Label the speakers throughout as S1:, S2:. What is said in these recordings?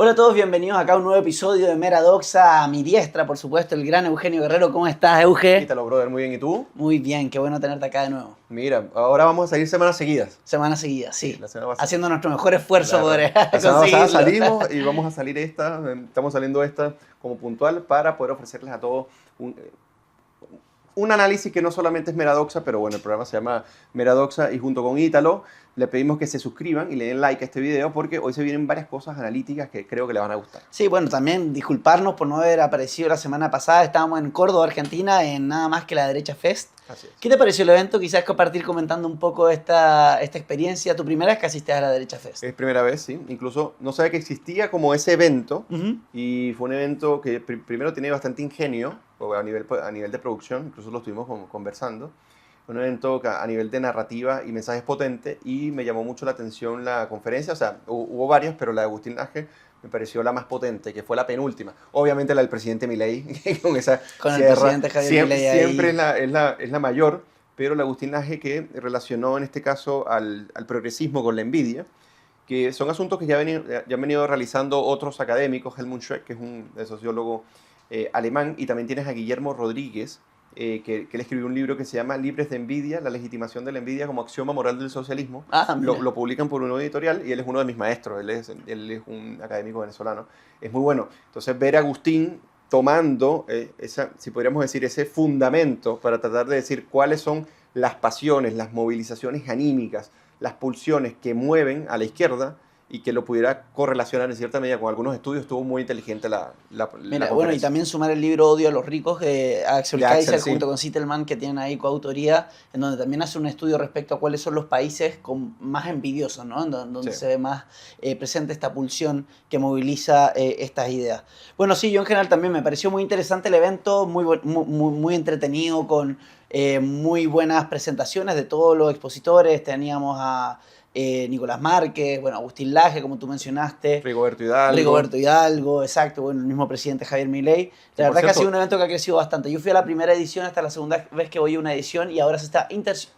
S1: Hola a todos, bienvenidos acá a un nuevo episodio de Meradoxa. A mi diestra, por supuesto, el gran Eugenio Guerrero. ¿Cómo estás, Euge?
S2: Ítalo, brother, muy bien. ¿Y tú?
S1: Muy bien, qué bueno tenerte acá de nuevo.
S2: Mira, ahora vamos a salir semanas seguidas.
S1: Semana seguida, sí.
S2: La semana pasada,
S1: Haciendo nuestro mejor esfuerzo por
S2: claro. La semana pasada
S1: conseguirlo.
S2: salimos y vamos a salir estamos saliendo esta como puntual para poder ofrecerles a todos un análisis que no solamente es Meradoxa, pero bueno, el programa se llama Meradoxa y junto con Ítalo le pedimos que se suscriban y le den like a este video porque hoy se vienen varias cosas analíticas que creo que le van a gustar.
S1: Sí, bueno, también disculparnos por no haber aparecido la semana pasada. Estábamos en Córdoba, Argentina, en nada más que la Derecha Fest.
S2: Así es.
S1: ¿Qué te pareció el evento? Quizás compartir comentando un poco esta experiencia. Tu primera vez que asistes a la Derecha Fest.
S2: Es primera vez, sí. Incluso no sabía que existía como ese evento.
S1: Ujú.
S2: Y fue un evento que primero tiene bastante ingenio a nivel de producción, incluso lo estuvimos conversando. Un evento a nivel de narrativa y mensajes potentes, y me llamó mucho la atención la conferencia. O sea, hubo varias, pero la de Agustín Laje me pareció la más potente, que fue la penúltima. Obviamente la del presidente Milei, que con esa
S1: Con el
S2: cierra,
S1: presidente Javier Milei ahí.
S2: siempre es la mayor, pero la Agustín Laje que relacionó en este caso al progresismo con la envidia, que son asuntos que ya han venido realizando otros académicos. Helmut Schweck, que es un sociólogo alemán, y también tienes a Guillermo Rodríguez, que él escribió un libro que se llama Libres de envidia, la legitimación de la envidia como axioma moral del socialismo.
S1: Ah, mira.
S2: Lo publican por una editorial y él es uno de mis maestros, él es un académico venezolano. Es muy bueno. Entonces ver a Agustín tomando si podríamos decir, ese fundamento para tratar de decir cuáles son las pasiones, las movilizaciones anímicas, las pulsiones que mueven a la izquierda, y que lo pudiera correlacionar en cierta medida con algunos estudios, estuvo muy inteligente la
S1: Mira, bueno, y
S2: conferencia.
S1: también sumar el libro Odio a los ricos de Axel
S2: De
S1: Kaiser
S2: Axel, sí.
S1: junto con Zitelmann, que tienen ahí coautoría, en donde también hace un estudio respecto a cuáles son los países más envidiosos, ¿no? Donde
S2: Sí.
S1: se ve más presente esta pulsión que moviliza estas ideas. Bueno, sí, yo en general también me pareció muy interesante el evento, muy entretenido, con muy buenas presentaciones de todos los expositores. Teníamos a Nicolás Márquez, bueno, Agustín Laje, como tú mencionaste. Rigoberto Hidalgo, exacto, bueno, el mismo presidente Javier Milei. La verdad que ha sido un evento que ha crecido bastante. Yo fui a la primera edición, hasta la segunda vez que voy a una edición, y ahora se está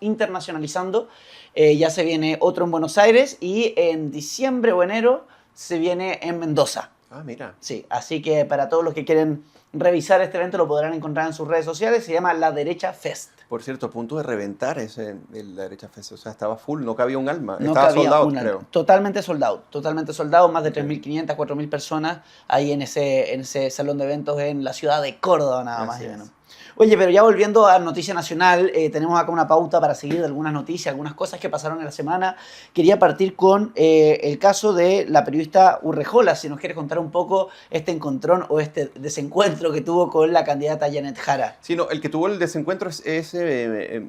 S1: internacionalizando. Ya se viene otro en Buenos Aires, y en diciembre o enero se viene en Mendoza.
S2: Ah, mira.
S1: Sí, así que para todos los que quieren revisar este evento lo podrán encontrar en sus redes sociales. Se llama La Derecha Fest.
S2: Por cierto, a punto de reventar la derecha fest. O sea, estaba full, no cabía un alma.
S1: No
S2: Estaba
S1: cabía
S2: soldado,
S1: una,
S2: creo.
S1: totalmente soldado, más de
S2: Ok.
S1: 3.500, 4.000 personas ahí en ese salón de eventos en la ciudad de Córdoba, nada más y
S2: Así es.
S1: menos. Oye, pero ya volviendo a Noticia Nacional, tenemos acá una pauta para seguir de algunas noticias, algunas cosas que pasaron en la semana. Quería partir con el caso de la periodista Urrejola, si nos quieres contar un poco este encontrón o este desencuentro que tuvo con la candidata Janet Jara.
S2: Sí, no, el que tuvo el desencuentro es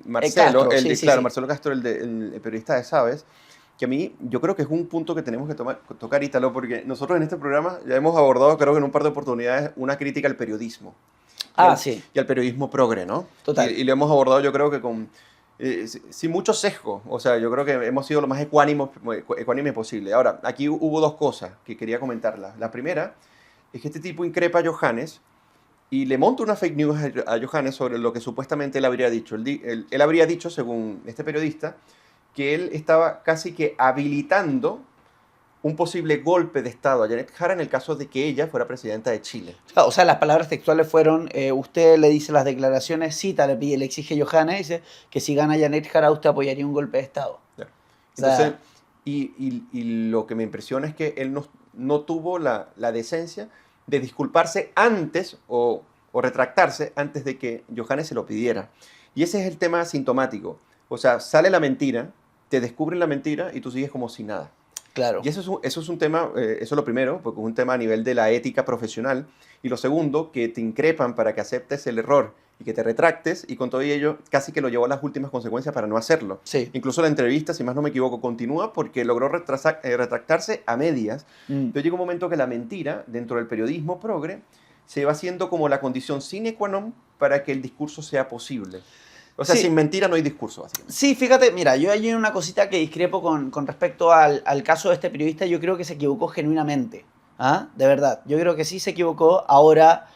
S2: Marcelo,
S1: Castro, sí, sí.
S2: Marcelo Castro, el periodista de Sabes, que a mí, yo creo que es un punto que tenemos que tocar, Ítalo, porque nosotros en este programa ya hemos abordado, creo que en un par de oportunidades, una crítica al periodismo.
S1: Sí.
S2: Y al periodismo progre, ¿no?
S1: Total.
S2: Y lo hemos abordado, yo creo que sin mucho sesgo. O sea, yo creo que hemos sido lo más ecuánime posible. Ahora, aquí hubo dos cosas que quería comentarlas. La primera es que este tipo increpa a Johannes y le monta una fake news a Johannes sobre lo que supuestamente él habría dicho. Él habría dicho, según este periodista, que él estaba casi que habilitando un posible golpe de Estado a Janet Jara en el caso de que ella fuera presidenta de Chile.
S1: O sea, las palabras textuales fueron, usted le dice las declaraciones, cita, le exige Johannes, dice que si gana Janet Jara usted apoyaría un golpe de Estado.
S2: Claro.
S1: O sea,
S2: Entonces, y lo que me impresiona es que él no tuvo la decencia de disculparse antes o retractarse antes de que Johannes se lo pidiera. Y ese es el tema sintomático. O sea, sale la mentira, te descubren la mentira y tú sigues como si nada.
S1: claro.
S2: Y eso es un tema, eso es lo primero, porque es un tema a nivel de la ética profesional. Y lo segundo, que te increpan para que aceptes el error y que te retractes, y con todo ello casi que lo llevó a las últimas consecuencias para no hacerlo.
S1: Sí.
S2: Incluso la entrevista, si más no me equivoco, continúa porque logró retractarse a medias. Pero llega un momento que la mentira, dentro del periodismo progre, se va haciendo como la condición sine qua non para que el discurso sea posible. O sea,
S1: Sí.
S2: sin mentira no hay discurso, básicamente.
S1: Sí, fíjate, mira, yo hay una cosita que discrepo con respecto al caso de este periodista. Yo creo que se equivocó genuinamente. ¿Ah? De verdad, yo creo que sí se equivocó. Ahora,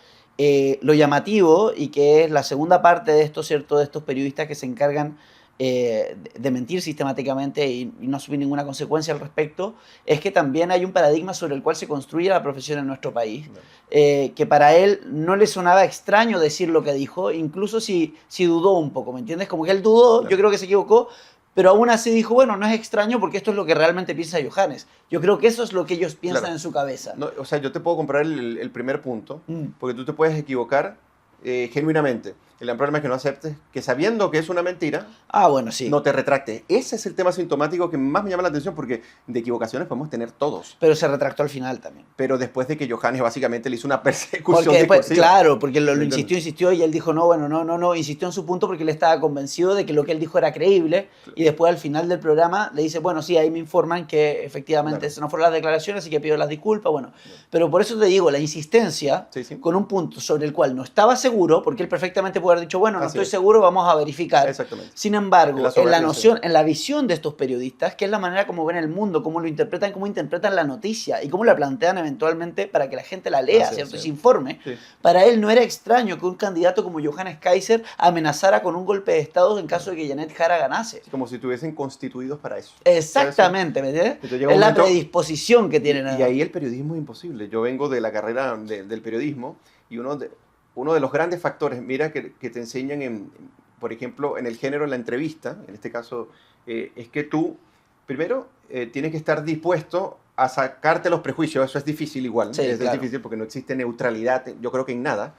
S1: lo llamativo, y que es la segunda parte de esto, ¿cierto? De estos periodistas que se encargan de mentir sistemáticamente y no asumir ninguna consecuencia al respecto, es que también hay un paradigma sobre el cual se construye la profesión en nuestro país, que para él no le sonaba extraño decir lo que dijo, incluso si dudó un poco, ¿me entiendes? Como que él dudó, yo creo que se equivocó, pero aún así dijo, bueno, no es extraño porque esto es lo que realmente piensa Johannes. Yo creo que eso es lo que ellos piensan en su cabeza.
S2: No, o sea, yo te puedo comprar el primer punto, porque tú te puedes equivocar genuinamente. El gran problema es que no aceptes que sabiendo que es una mentira,
S1: Bueno, sí.
S2: no te retractes. Ese es el tema sintomático que más me llama la atención porque de equivocaciones podemos tener todos.
S1: Pero se retractó al final también.
S2: Pero después de que Johannes básicamente le hizo una persecución
S1: porque después,
S2: discursiva.
S1: claro, porque lo insistió y él dijo, no, bueno, no, insistió en su punto porque él estaba convencido de que lo que él dijo era creíble y después al final del programa le dice, bueno, sí, ahí me informan que efectivamente eso no fueron las declaraciones, así que pido las disculpas, bueno. Pero por eso te digo, la insistencia con un punto sobre el cual no estaba seguro, porque él perfectamente puede haber dicho, bueno, no estoy seguro, vamos a verificar.
S2: Exactamente.
S1: Sin embargo, en la visión de estos periodistas, que es la manera como ven el mundo, cómo lo interpretan, cómo interpretan la noticia y cómo la plantean eventualmente para que la gente la lea, ¿cierto? Y se informe. Sí. Para él no era extraño que un candidato como Johannes Kaiser amenazara con un golpe de Estado en caso de que Janet Jara ganase.
S2: Como si estuviesen constituidos para eso.
S1: Exactamente, ¿me entiendes? Es la predisposición que tienen.
S2: Y ahí el periodismo es imposible. Yo vengo de la carrera del periodismo y uno de los grandes factores, mira, que te enseñan, por ejemplo, en el género de la entrevista, en este caso, es que tú, primero, tienes que estar dispuesto a sacarte los prejuicios. Eso es difícil igual,
S1: sí,
S2: es
S1: claro.
S2: difícil porque no existe neutralidad, yo creo que en nada,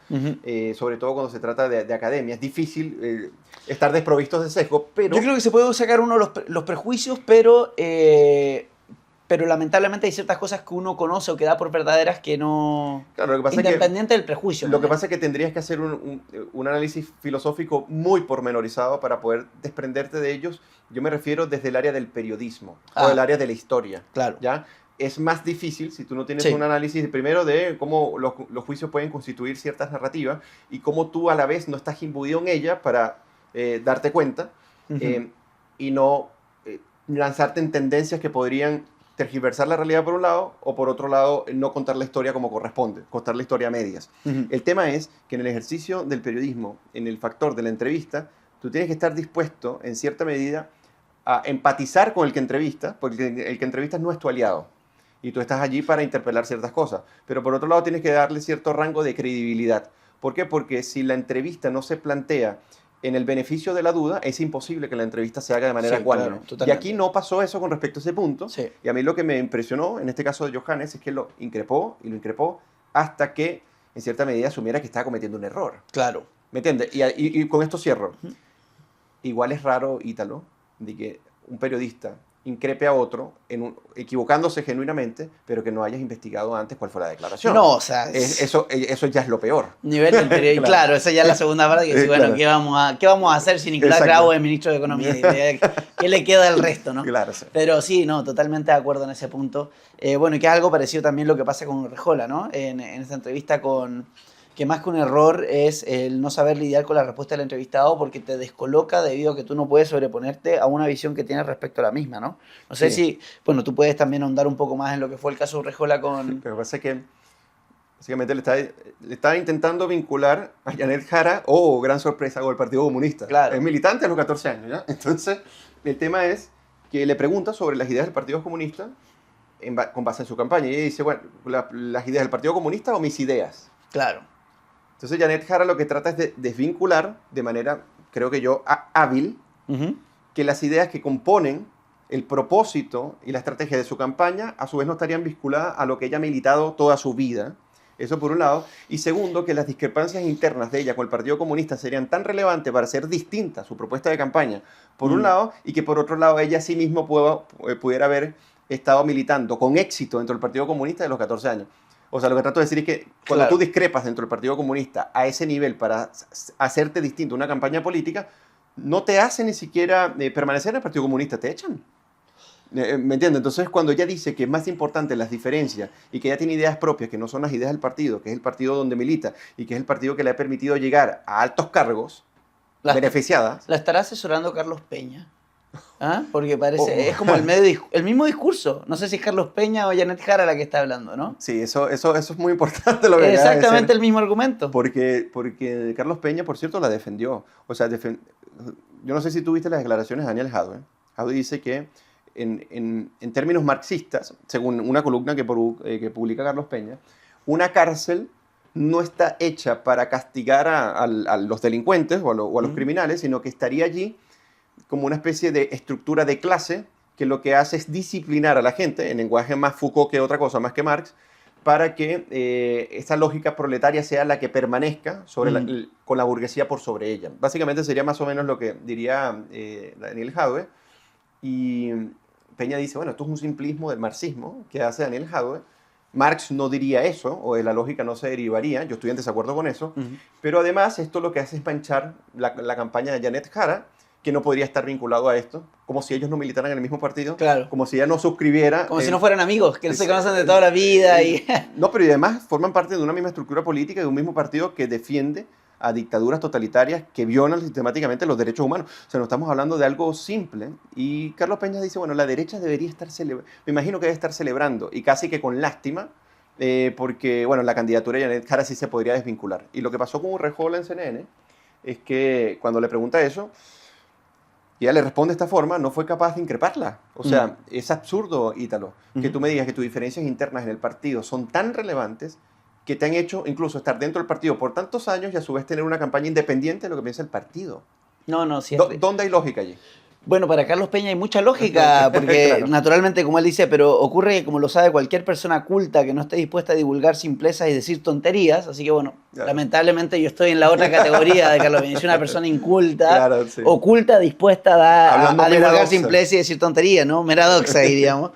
S2: sobre todo cuando se trata de academia. Es difícil estar desprovistos de sesgo, pero...
S1: Yo creo que se puede sacar uno los prejuicios, pero lamentablemente hay ciertas cosas que uno conoce o que da por verdaderas que no...
S2: Claro, lo que pasa
S1: independiente del prejuicio.
S2: Lo que pasa es que tendrías que hacer un análisis filosófico muy pormenorizado para poder desprenderte de ellos. Yo me refiero desde el área del periodismo o del área de la historia.
S1: Claro.
S2: ¿Ya? Es más difícil si tú no tienes un análisis primero de cómo los juicios pueden constituir ciertas narrativas y cómo tú a la vez no estás imbuido en ella para darte cuenta y no lanzarte en tendencias que podrían tergiversar la realidad por un lado o por otro lado no contar la historia como corresponde, contar la historia a medias. El tema es que en el ejercicio del periodismo, en el factor de la entrevista, tú tienes que estar dispuesto en cierta medida a empatizar con el que entrevista, porque el que entrevistas no es tu aliado y tú estás allí para interpelar ciertas cosas, pero por otro lado tienes que darle cierto rango de credibilidad. ¿Por qué? Porque si la entrevista no se plantea en el beneficio de la duda, es imposible que la entrevista se haga de manera ecuánime. Claro, y aquí no pasó eso con respecto a ese punto. Sí. Y a mí lo que me impresionó, en este caso de Johannes, es que lo increpó hasta que, en cierta medida, asumiera que estaba cometiendo un error.
S1: Claro.
S2: ¿Me entiendes? Y con esto cierro. Igual es raro, Ítalo, de que un periodista increpe a otro equivocándose genuinamente, pero que no hayas investigado antes cuál fue la declaración.
S1: No, o sea...
S2: Eso ya es lo peor.
S1: Nivel del periodismo. Claro, esa ya es la segunda parte que dice, bueno, claro. ¿qué vamos a hacer si Nicolás Grau es ministro de Economía? ¿Qué le queda al resto, no?
S2: Claro, sí.
S1: Pero sí, no, totalmente de acuerdo en ese punto. Bueno, y que es algo parecido también lo que pasa con Urrejola, ¿no? En esta entrevista que más que un error es el no saber lidiar con la respuesta del entrevistado porque te descoloca debido a que tú no puedes sobreponerte a una visión que tienes respecto a la misma, ¿no? No sé si, bueno, tú puedes también ahondar un poco más en lo que fue el caso de Urrejola con...
S2: Lo que pasa es que básicamente le estaba intentando vincular a Janet Jara, gran sorpresa, con el Partido Comunista.
S1: Claro.
S2: Es militante a los 14 años, ¿ya? Entonces, el tema es que le pregunta sobre las ideas del Partido Comunista con base en su campaña y ella dice, bueno, ¿las ideas del Partido Comunista o mis ideas?
S1: Claro.
S2: Entonces Janet Jara lo que trata es de desvincular de manera, creo que yo, hábil, que las ideas que componen el propósito y la estrategia de su campaña a su vez no estarían vinculadas a lo que ella ha militado toda su vida. Eso por un lado. Y segundo, que las discrepancias internas de ella con el Partido Comunista serían tan relevantes para ser distinta su propuesta de campaña, por un lado, y que por otro lado ella sí mismo pudiera haber estado militando con éxito dentro del Partido Comunista de los 14 años. O sea, lo que trato de decir es que cuando tú discrepas dentro del Partido Comunista a ese nivel para hacerte distinto a una campaña política, no te hace ni siquiera permanecer en el Partido Comunista, te echan. ¿Me entiendes? Entonces, cuando ella dice que es más importante las diferencias y que ella tiene ideas propias que no son las ideas del partido, que es el partido donde milita y que es el partido que le ha permitido llegar a altos cargos beneficiadas.
S1: ¿La estará asesorando Carlos Peña? ¿Ah? Porque parece, es como el mismo discurso. No sé si es Carlos Peña o Janet Jara la que está hablando, ¿no?
S2: Sí, eso es muy importante. Lo que
S1: exactamente el mismo argumento.
S2: Porque Carlos Peña, por cierto, la defendió. O sea, yo no sé si tú viste las declaraciones de Daniel Jadwe. Jadwe dice que en términos marxistas, según una columna que publica Carlos Peña, una cárcel no está hecha para castigar a los delincuentes o a los criminales, sino que estaría allí como una especie de estructura de clase que lo que hace es disciplinar a la gente, en lenguaje más Foucault que otra cosa, más que Marx, para que esa lógica proletaria sea la que permanezca con la burguesía por sobre ella. Básicamente sería más o menos lo que diría Daniel Jadwe. Y Peña dice, bueno, esto es un simplismo del marxismo que hace Daniel Jadwe. Marx no diría eso, o de la lógica no se derivaría, yo estoy en desacuerdo con eso, pero además esto lo que hace es manchar la campaña de Janet Jara, que no podría estar vinculado a esto, como si ellos no militaran en el mismo partido,
S1: claro,
S2: como si ella no suscribiera...
S1: como si no fueran amigos, que no se conocen de toda la vida.
S2: No, pero y además forman parte de una misma estructura política, de un mismo partido que defiende a dictaduras totalitarias que violan sistemáticamente los derechos humanos. O sea, no estamos hablando de algo simple. Y Carlos Peña dice, bueno, la derecha debería estar celebrando, me imagino que debe estar celebrando, y casi que con lástima, porque, bueno, la candidatura de Janet Jara sí se podría desvincular. Y lo que pasó con Urrejola en CNN es que cuando le pregunta eso, y ella le responde de esta forma, no fue capaz de increparla. O sea, es absurdo, Ítalo, que tú me digas que tus diferencias internas en el partido son tan relevantes que te han hecho incluso estar dentro del partido por tantos años y a su vez tener una campaña independiente de lo que piensa el partido.
S1: No, sí.
S2: ¿Dónde hay lógica allí?
S1: Bueno, para Carlos Peña hay mucha lógica, porque
S2: claro,
S1: naturalmente, como él dice, pero ocurre que, como lo sabe cualquier persona culta que no esté dispuesta a divulgar simplezas y decir tonterías, así que bueno,
S2: claro,
S1: lamentablemente yo estoy en la otra categoría de Carlos Peña, soy una persona inculta,
S2: claro, sí,
S1: oculta, dispuesta a divulgar
S2: meradoxa,
S1: simplezas y decir tonterías, ¿no? Meradoxa, diríamos,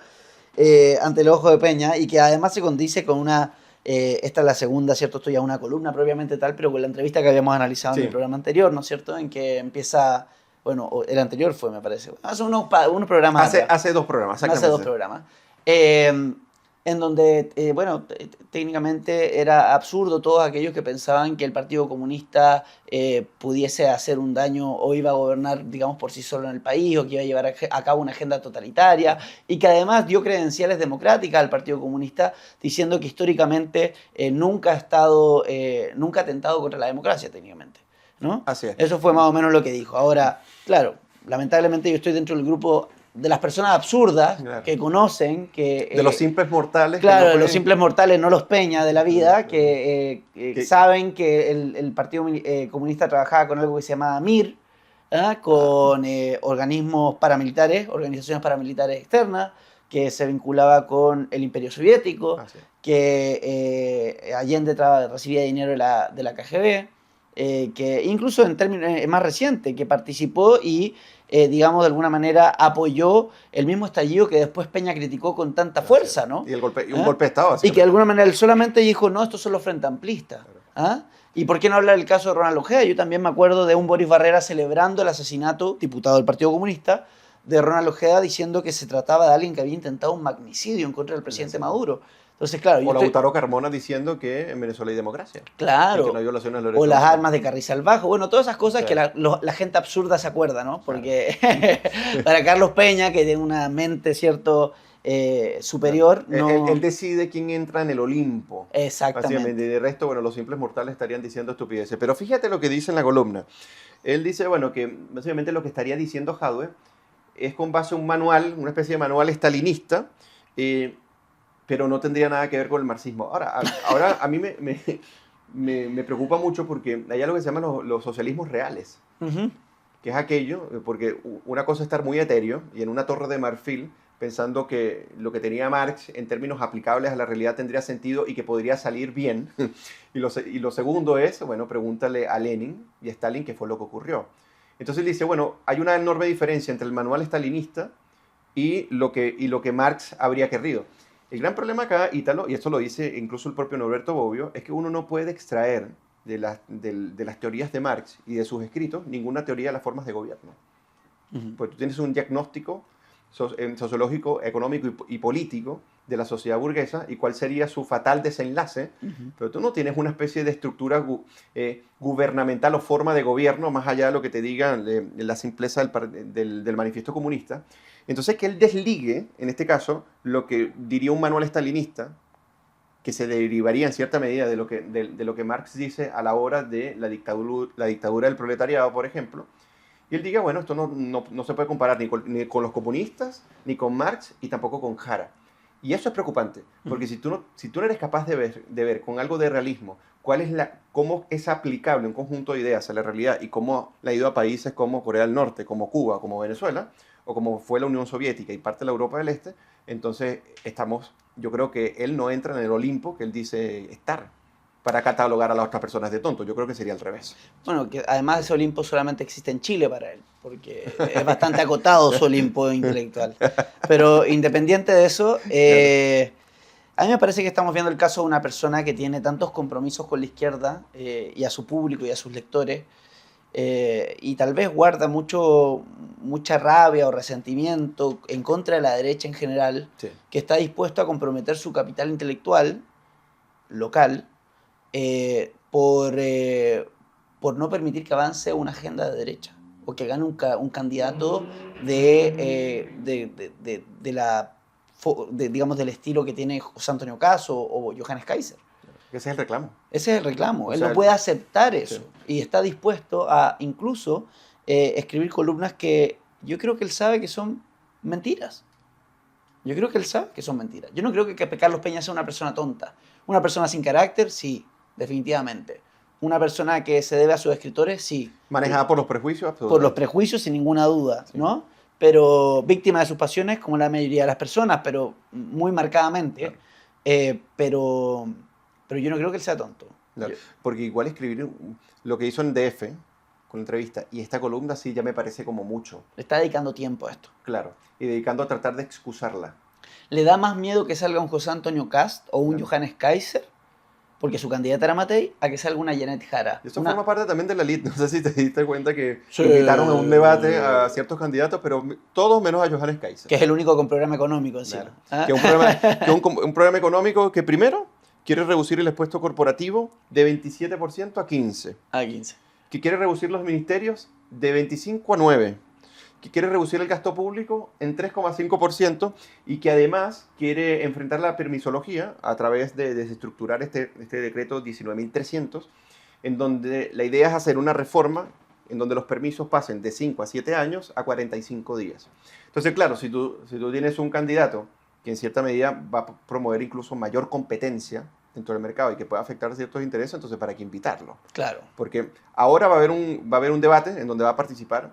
S1: ante el ojo de Peña, y que además se condice con una... esta es la segunda, ¿cierto? Esto ya una columna propiamente tal, pero con la entrevista que habíamos analizado en el programa anterior, ¿no es cierto? En que empieza... Bueno, el anterior fue, me parece. Hace unos programas.
S2: Hace 2 programas, exactamente.
S1: Hace 2 programas. En donde, bueno, técnicamente era absurdo todos aquellos que pensaban que el Partido Comunista pudiese hacer un daño o iba a gobernar, digamos, por sí solo en el país, o que iba a llevar a cabo una agenda totalitaria, y que además dio credenciales democráticas al Partido Comunista, diciendo que históricamente nunca ha atentado contra la democracia, técnicamente, ¿no?
S2: Así es.
S1: Eso fue más o menos lo que dijo. Ahora, claro, lamentablemente yo estoy dentro del grupo de las personas absurdas, claro, que conocen que...
S2: de los simples mortales.
S1: Claro, de los simples mortales, no los Peña de la vida, que saben que el Partido Comunista trabajaba con algo que se llamaba MIR, con organismos paramilitares, organizaciones paramilitares externas, que se vinculaba con el Imperio Soviético, que Allende recibía dinero de la KGB, que incluso en términos más recientes, que participó y, digamos, de alguna manera apoyó el mismo estallido que después Peña criticó con tanta fuerza, ¿no?
S2: Y un golpe de Estado.
S1: Y que de alguna manera él solamente dijo, no, estos son los frente amplistas. Claro. ¿Y por qué no hablar del caso de Ronald Ojeda? Yo también me acuerdo de un Boris Barrera celebrando el asesinato, diputado del Partido Comunista, de Ronald Ojeda, diciendo que se trataba de alguien que había intentado un magnicidio en contra del presidente Maduro. Entonces, claro,
S2: o Lautaro Carmona diciendo que en Venezuela hay democracia.
S1: Claro.
S2: Que no hay violaciones de los
S1: o las armas de Carrizal Bajo. Bueno, todas esas cosas, claro, que la gente absurda se acuerda, ¿no? Porque para Carlos Peña, que tiene una mente, ¿cierto?, superior.
S2: Claro.
S1: No...
S2: Él decide quién entra en el Olimpo.
S1: Exactamente.
S2: Y de resto, bueno, los simples mortales estarían diciendo estupideces. Pero fíjate lo que dice en la columna. Él dice, bueno, que básicamente lo que estaría diciendo Jadwe es con base a un manual, una especie de manual estalinista, pero no tendría nada que ver con el marxismo. Ahora a mí me preocupa mucho porque hay algo que se llama los socialismos reales, que es aquello, porque una cosa es estar muy etéreo y en una torre de marfil pensando que lo que tenía Marx en términos aplicables a la realidad tendría sentido y que podría salir bien. y lo segundo es, bueno, pregúntale a Lenin y a Stalin qué fue lo que ocurrió. Entonces él dice, bueno, hay una enorme diferencia entre el manual estalinista y lo que Marx habría querido. El gran problema acá, Ítalo, y esto lo dice incluso el propio Norberto Bobbio, es que uno no puede extraer de las teorías de Marx y de sus escritos ninguna teoría de las formas de gobierno. Pues tú tienes un diagnóstico sociológico, económico y político de la sociedad burguesa y cuál sería su fatal desenlace, pero tú no tienes una especie de estructura gubernamental o forma de gobierno más allá de lo que te diga la simpleza del manifiesto comunista. Entonces que él desligue, en este caso, lo que diría un manual estalinista, que se derivaría en cierta medida de lo que Marx dice a la hora de la dictadura del proletariado, por ejemplo, y él diga, bueno, esto no se puede comparar ni con los comunistas, ni con Marx, y tampoco con Jara. Y eso es preocupante, porque si tú no eres capaz de ver con algo de realismo cómo es aplicable un conjunto de ideas a la realidad y cómo le ha ido a países como Corea del Norte, como Cuba, como Venezuela, o como fue la Unión Soviética y parte de la Europa del Este, entonces yo creo que él no entra en el Olimpo que él dice estar para catalogar a las otras personas de tonto. Yo creo que sería al revés.
S1: Bueno, que además ese Olimpo solamente existe en Chile para él, porque es bastante acotado su Olimpo intelectual. Pero independiente de eso, a mí me parece que estamos viendo el caso de una persona que tiene tantos compromisos con la izquierda y a su público y a sus lectores, y tal vez guarda mucha rabia o resentimiento en contra de la derecha en general,
S2: Sí.
S1: que está dispuesto a comprometer su capital intelectual local por no permitir que avance una agenda de derecha o que gane un candidato digamos, del estilo que tiene José Antonio Caz o Johannes Kaiser.
S2: Ese es el reclamo.
S1: Ese es el reclamo.
S2: O
S1: Él
S2: sea,
S1: no puede aceptar eso.
S2: sí.
S1: Y está dispuesto a incluso escribir columnas que yo creo que él sabe que son mentiras. Yo creo que él sabe que son mentiras. Yo no creo que Carlos Peña sea una persona tonta. Una persona sin carácter, sí, definitivamente. Una persona que se debe a sus escritores, sí.
S2: Manejada por los prejuicios,
S1: Por los prejuicios, sin ninguna duda,
S2: Sí.
S1: ¿no? Pero víctima de sus pasiones, como la mayoría de las personas, pero muy marcadamente.
S2: Claro.
S1: Pero yo no creo que él sea tonto.
S2: Claro, porque igual escribir lo que hizo en DF con la entrevista y esta columna sí ya me parece como mucho,
S1: Le está dedicando tiempo a esto.
S2: claro, y dedicando a tratar de excusarla.
S1: ¿Le da más miedo que salga un José Antonio Cast o un
S2: Claro.
S1: Johannes Kaiser, porque su candidata era Matei, a que salga una Janet Jara?
S2: Y eso forma parte también de la elite. No sé si te diste cuenta que
S1: Sí.
S2: invitaron a un debate a ciertos candidatos, pero todos menos a Johannes Kaiser.
S1: Que es el único con programa económico encima.
S2: Claro.
S1: ¿Ah?
S2: Que un programa económico que primero quiere reducir el impuesto corporativo de 27% a 15%.
S1: A 15.
S2: Que quiere reducir los ministerios de 25 a 9, que quiere reducir el gasto público en 3,5% y que además quiere enfrentar la permisología a través de desestructurar este decreto 19.300, en donde la idea es hacer una reforma en donde los permisos pasen de 5 a 7 años a 45 días. Entonces, claro, si tú tienes un candidato que en cierta medida va a promover incluso mayor competencia dentro del mercado y que pueda afectar ciertos intereses, entonces ¿para qué invitarlo?
S1: Claro.
S2: Porque ahora va a haber un debate en donde va a participar,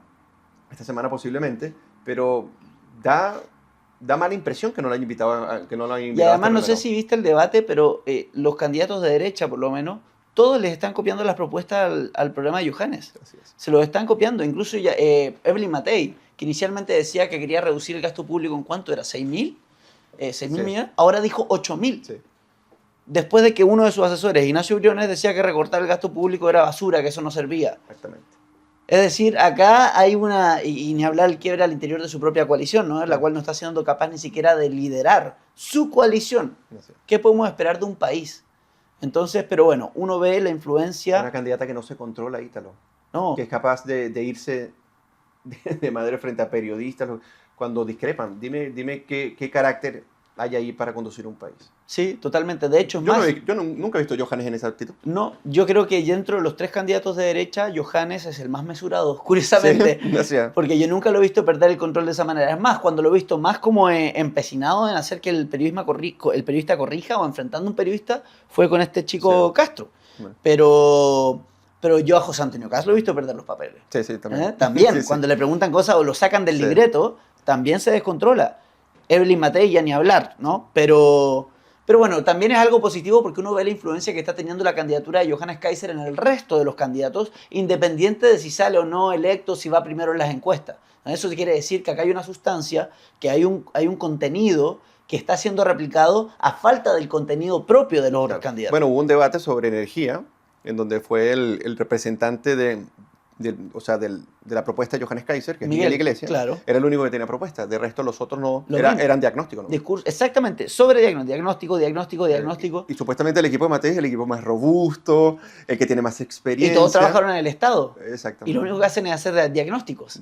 S2: esta semana posiblemente, pero da mala impresión que no lo hayan invitado. Que no lo hayan
S1: Y
S2: invitado
S1: además
S2: a
S1: no
S2: este
S1: sé
S2: programa.
S1: si viste el debate, pero los candidatos de derecha, por lo menos, todos les están copiando las propuestas al programa de Johannes.
S2: Así es.
S1: Se los están copiando. Incluso ya, Evelyn Matei, que inicialmente decía que quería reducir el gasto público en ¿cuánto era? ¿6.000? ¿6.000
S2: Sí.
S1: millones? Ahora dijo 8.000.
S2: Sí,
S1: Después de que uno de sus asesores, Ignacio Briones, decía que recortar el gasto público era basura, que eso no servía.
S2: exactamente.
S1: Es decir, acá hay y ni hablar el quiebre al interior de su propia coalición, ¿no? La
S2: Claro.
S1: cual no está siendo capaz ni siquiera de liderar su coalición.
S2: Así es.
S1: ¿Qué podemos esperar de un país? Entonces, pero bueno, uno ve la influencia.
S2: Una candidata que no se controla, Ítalo,
S1: No,
S2: que es capaz de irse de madre frente a periodistas cuando discrepan. Dime qué carácter hay ahí para conducir un país.
S1: sí, totalmente. De hecho, es
S2: Yo,
S1: más,
S2: nunca he visto a Johannes en esa actitud.
S1: no, yo creo que dentro de los tres candidatos de derecha, Johannes es el más mesurado, curiosamente.
S2: Sí, gracias.
S1: Porque yo nunca lo he visto perder el control de esa manera. Es más, cuando lo he visto más como empecinado en hacer que el periodista corrija o enfrentando a un periodista, fue con este chico
S2: Sí.
S1: Castro.
S2: Bueno.
S1: Pero yo a José Antonio Castro lo he visto perder los papeles.
S2: Sí, también.
S1: ¿Eh? También,
S2: Sí, sí.
S1: cuando le preguntan cosas o lo sacan del
S2: Sí.
S1: libreto, también se descontrola. Evelyn Matei ya ni hablar, ¿no? Pero bueno, también es algo positivo porque uno ve la influencia que está teniendo la candidatura de Johannes Kaiser en el resto de los candidatos, independiente de si sale o no electo, si va primero en las encuestas. Eso quiere decir que acá hay una sustancia, que hay un contenido que está siendo replicado a falta del contenido propio de los otros
S2: Claro.
S1: candidatos.
S2: Bueno, hubo un debate sobre energía, en donde fue el representante de la propuesta de Johannes Kaiser, que es Miguel Iglesias.
S1: claro.
S2: Era el único que tenía propuesta. De resto, los otros no.
S1: Lo mismo.
S2: Eran diagnósticos, ¿no?
S1: Discurso, exactamente, sobre diagnóstico.
S2: Y supuestamente el equipo de Matei es el equipo más robusto, el que tiene más experiencia.
S1: Y todos trabajaron en el Estado.
S2: Exactamente.
S1: Y lo único que hacen es hacer diagnósticos.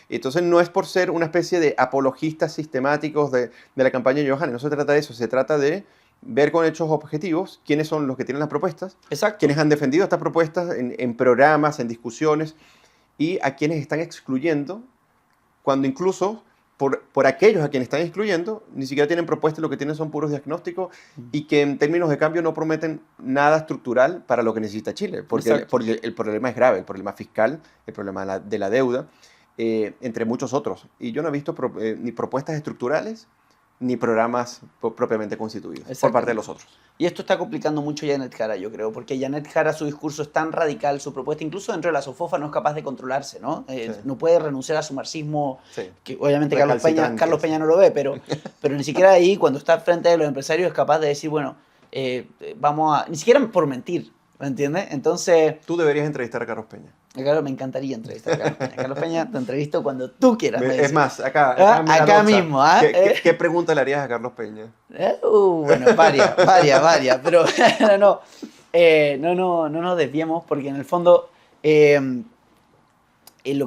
S2: Entonces no es por ser una especie de apologistas sistemáticos de la campaña de Johannes, no se trata de eso, se trata de ver con hechos objetivos quiénes son los que tienen las propuestas,
S1: Exacto.
S2: quienes han defendido estas propuestas en programas, en discusiones, y a quienes están excluyendo, cuando incluso por aquellos a quienes están excluyendo, ni siquiera tienen propuestas, lo que tienen son puros diagnósticos y que en términos de cambio no prometen nada estructural para lo que necesita Chile, porque el problema es grave, el problema fiscal, el problema de la deuda, entre muchos otros. Y yo no he visto ni propuestas estructurales ni programas propiamente constituidos por parte de los otros.
S1: Y esto está complicando mucho a Janet Jara, yo creo, porque Janet Jara, su discurso es tan radical, su propuesta, incluso dentro de la SOFOFA, no es capaz de controlarse, ¿no?
S2: Sí.
S1: No puede renunciar a su marxismo,
S2: Sí.
S1: que obviamente Carlos Peña no lo ve, pero ni siquiera ahí, cuando está frente de los empresarios, es capaz de decir, bueno, vamos a... Ni siquiera por mentir, ¿me entiendes? Entonces...
S2: Tú deberías entrevistar a Carlos Peña.
S1: Claro, me encantaría entrevistar a Carlos Peña. Carlos Peña, te entrevisto cuando tú quieras.
S2: Es más, acá
S1: mismo.
S2: ¿Qué pregunta le harías a Carlos Peña?
S1: Bueno, varias. Pero no nos desviemos porque en el fondo lo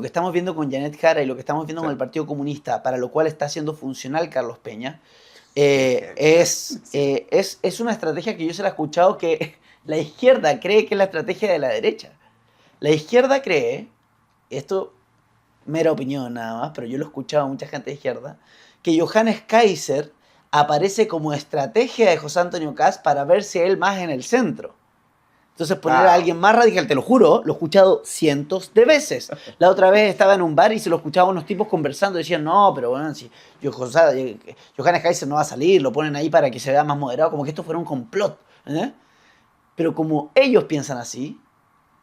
S1: que estamos viendo con Janet Jara y lo que estamos viendo con el Partido Comunista, para lo cual está siendo funcional Carlos Peña, es una estrategia que yo se la he escuchado que la izquierda cree que es la estrategia de la derecha. La izquierda cree, esto mera opinión nada más, pero yo lo he escuchado a mucha gente de izquierda, que Johannes Kaiser aparece como estrategia de José Antonio Kast para verse él más en el centro. Entonces poner a alguien más radical, te lo juro, lo he escuchado cientos de veces. La otra vez estaba en un bar y se lo escuchaba a unos tipos conversando y decían, no, pero bueno, si Johannes Kaiser no va a salir, lo ponen ahí para que se vea más moderado, como que esto fuera un complot. Pero como ellos piensan así,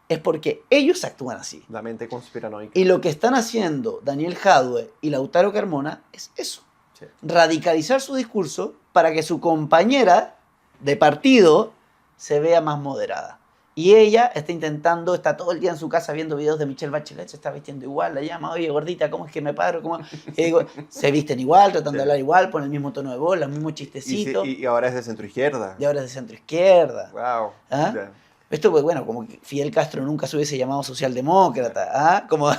S1: es porque ellos actúan así.
S2: La mente conspiranoica.
S1: Y lo que están haciendo Daniel Jadue y Lautaro Carmona es eso. Sí. Radicalizar su discurso para que su compañera de partido se vea más moderada. Y ella está todo el día en su casa viendo videos de Michelle Bachelet, se está vistiendo igual, la llama, oye, gordita, ¿cómo es que me paro? Se visten igual, tratan de hablar igual, ponen el mismo tono de voz, los mismos chistecitos.
S2: Y ahora es de centroizquierda.
S1: Y ahora es de centroizquierda.
S2: Wow.
S1: ¿Ah? Yeah. Esto, pues bueno, como que Fidel Castro nunca se hubiese llamado socialdemócrata, ¿ah? Como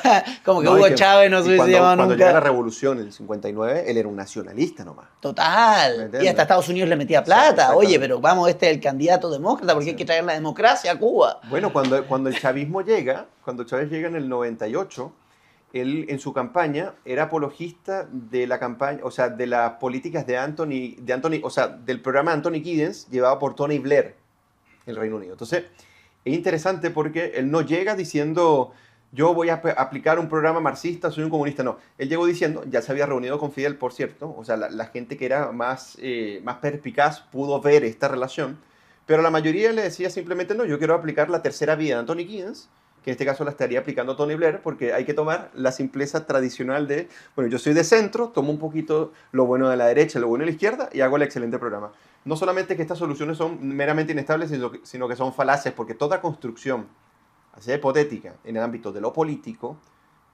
S1: que Hugo Chávez no se hubiese llamado nunca.
S2: Cuando llega la revolución en el 59, él era un nacionalista nomás.
S1: Total. Y hasta Estados Unidos le metía plata. Oye, pero vamos, este es el candidato demócrata porque hay que traer la democracia a Cuba.
S2: Bueno, cuando el chavismo llega, cuando Chávez llega en el 98, él en su campaña era apologista de la campaña, o sea, de las políticas de Anthony, o sea, del programa de Anthony Giddens llevado por Tony Blair, el Reino Unido. Entonces, es interesante porque él no llega diciendo, yo voy a aplicar un programa marxista, soy un comunista. No, él llegó diciendo, ya se había reunido con Fidel, por cierto, o sea, la gente que era más perspicaz pudo ver esta relación, pero la mayoría le decía simplemente, no, yo quiero aplicar la tercera vía de Anthony Giddens, que en este caso la estaría aplicando Tony Blair, porque hay que tomar la simpleza tradicional de, bueno, yo soy de centro, tomo un poquito lo bueno de la derecha, lo bueno de la izquierda y hago el excelente programa. No solamente que estas soluciones son meramente inestables, sino que son falaces, porque toda construcción, así hipotética, en el ámbito de lo político,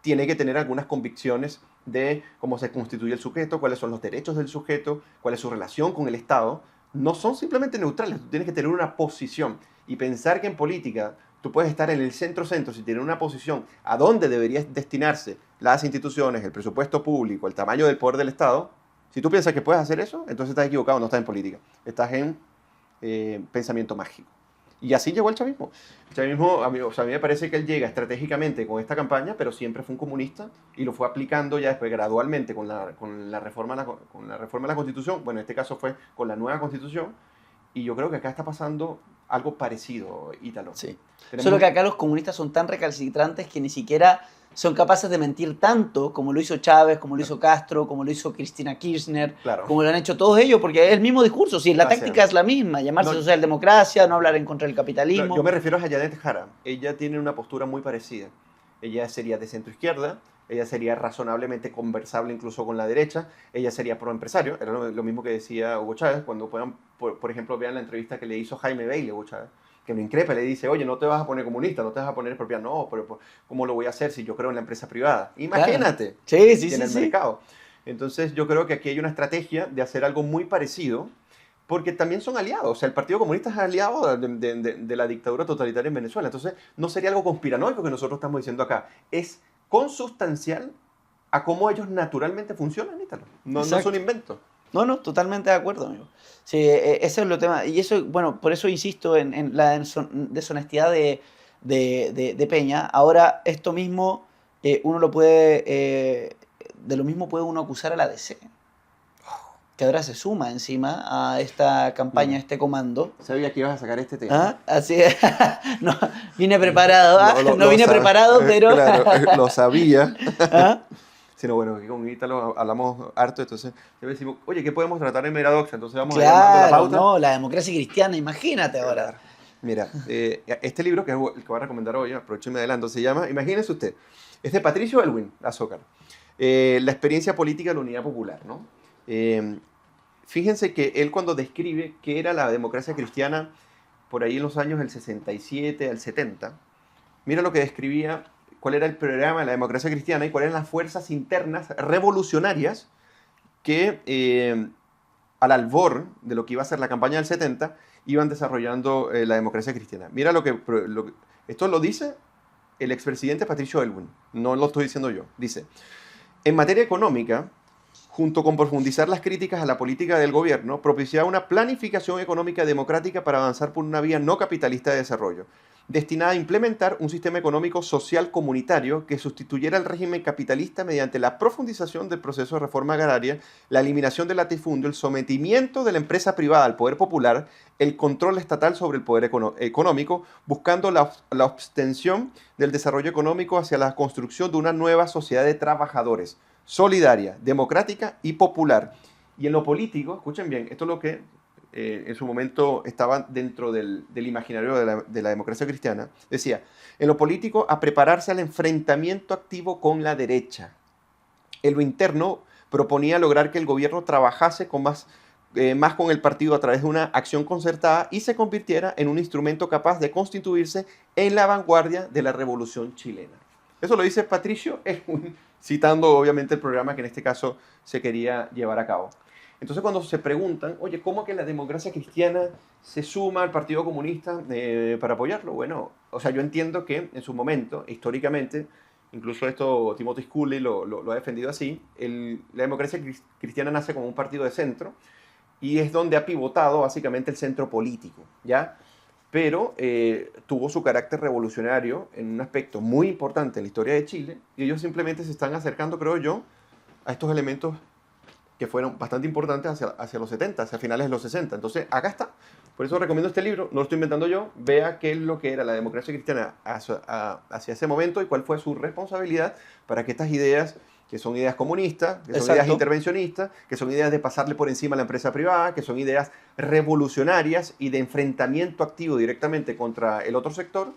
S2: tiene que tener algunas convicciones de cómo se constituye el sujeto, cuáles son los derechos del sujeto, cuál es su relación con el Estado. No son simplemente neutrales, tú tienes que tener una posición. Y pensar que en política tú puedes estar en el centro-centro sin tener una posición a dónde deberían destinarse las instituciones, el presupuesto público, el tamaño del poder del Estado. Si tú piensas que puedes hacer eso, entonces estás equivocado, no estás en política. Estás en pensamiento mágico. Y así llegó el chavismo. El chavismo, a mí me parece que él llega estratégicamente con esta campaña, pero siempre fue un comunista y lo fue aplicando ya después gradualmente con la reforma de la Constitución. Bueno, en este caso fue con la nueva Constitución. Y yo creo que acá está pasando algo parecido, Ítalo.
S1: Sí. Solo que acá los comunistas son tan recalcitrantes que ni siquiera son capaces de mentir tanto como lo hizo Chávez, como lo hizo Castro, como lo hizo Cristina Kirchner, como lo han hecho todos ellos, porque es el mismo discurso. Sí, la táctica es la misma, llamarse socialdemocracia, no hablar en contra del capitalismo.
S2: Yo me refiero a Janet Jara. Ella tiene una postura muy parecida. Ella sería de centro-izquierda, ella sería razonablemente conversable incluso con la derecha, ella sería proempresario, era lo mismo que decía Hugo Chávez, cuando puedan, por ejemplo, vean la entrevista que le hizo Jaime Bailey a Hugo Chávez, que lo increpa, le dice, oye, no te vas a poner comunista, no te vas a poner expropiado, no, pero ¿cómo lo voy a hacer si yo creo en la empresa privada? Imagínate,
S1: claro.
S2: En el mercado. Entonces yo creo que aquí hay una estrategia de hacer algo muy parecido, porque también son aliados, o sea, el Partido Comunista es aliado de la dictadura totalitaria en Venezuela, entonces no sería algo conspiranoico que nosotros estamos diciendo acá, es consustancial a cómo ellos naturalmente funcionan, Ítalo. No es un invento.
S1: No, totalmente de acuerdo, amigo. Sí, ese es lo tema. Y eso, bueno, por eso insisto en la deshonestidad de Peña. Ahora, esto mismo uno lo puede, de lo mismo puede uno acusar a la DC, que ahora se suma encima a esta campaña, a
S2: Mira,
S1: este comando.
S2: sabía que ibas a sacar este tema.
S1: ¿Ah? Así es. No, vine preparado. ¿Ah? No
S2: Lo
S1: vine preparado, pero...
S2: claro, lo sabía.
S1: ¿Ah?
S2: Sino bueno, aquí con Ítalo hablamos harto, entonces le decimos, oye, ¿qué podemos tratar en Meradoxa? Entonces vamos a ir armando la
S1: Claro,
S2: pauta.
S1: no, la democracia cristiana, imagínate ahora.
S2: Claro. Mira, este libro que es el que voy a recomendar hoy, aprovecho y me adelanto, se llama, imagínese usted, es de Patricio Elwin Azócar, la experiencia política de la Unidad Popular, ¿no? Fíjense que él cuando describe qué era la democracia cristiana por ahí en los años del 67 al 70, mira lo que describía, cuál era el programa de la democracia cristiana y cuáles eran las fuerzas internas revolucionarias que al albor de lo que iba a ser la campaña del 70 iban desarrollando la democracia cristiana. Mira esto lo dice el expresidente Patricio Elwin, no lo estoy diciendo yo. Dice, en materia económica, junto con profundizar las críticas a la política del gobierno, propiciaba una planificación económica democrática para avanzar por una vía no capitalista de desarrollo, destinada a implementar un sistema económico social comunitario que sustituyera al régimen capitalista mediante la profundización del proceso de reforma agraria, la eliminación del latifundio, el sometimiento de la empresa privada al poder popular, el control estatal sobre el poder económico, buscando la abstención del desarrollo económico hacia la construcción de una nueva sociedad de trabajadores, solidaria, democrática y popular. Y en lo político, escuchen bien, esto es lo que en su momento estaba dentro del imaginario de la democracia cristiana, decía, en lo político a prepararse al enfrentamiento activo con la derecha. En lo interno proponía lograr que el gobierno trabajase más con el partido a través de una acción concertada y se convirtiera en un instrumento capaz de constituirse en la vanguardia de la revolución chilena. Eso lo dice Patricio, citando obviamente el programa que en este caso se quería llevar a cabo. Entonces cuando se preguntan, oye, ¿cómo que la democracia cristiana se suma al Partido Comunista para apoyarlo? Bueno, o sea, yo entiendo que en su momento, históricamente, incluso esto Timothy Scully lo ha defendido así, la democracia cristiana nace como un partido de centro y es donde ha pivotado básicamente el centro político, ¿ya? Pero tuvo su carácter revolucionario en un aspecto muy importante en la historia de Chile y ellos simplemente se están acercando, creo yo, a estos elementos que fueron bastante importantes hacia los 70, hacia finales de los 60. Entonces, acá está. Por eso recomiendo este libro, no lo estoy inventando yo, vea qué es lo que era la democracia cristiana hacia ese momento y cuál fue su responsabilidad para que estas ideas, que son ideas comunistas, que son ideas intervencionistas, que son ideas de pasarle por encima a la empresa privada, que son ideas revolucionarias y de enfrentamiento activo directamente contra el otro sector,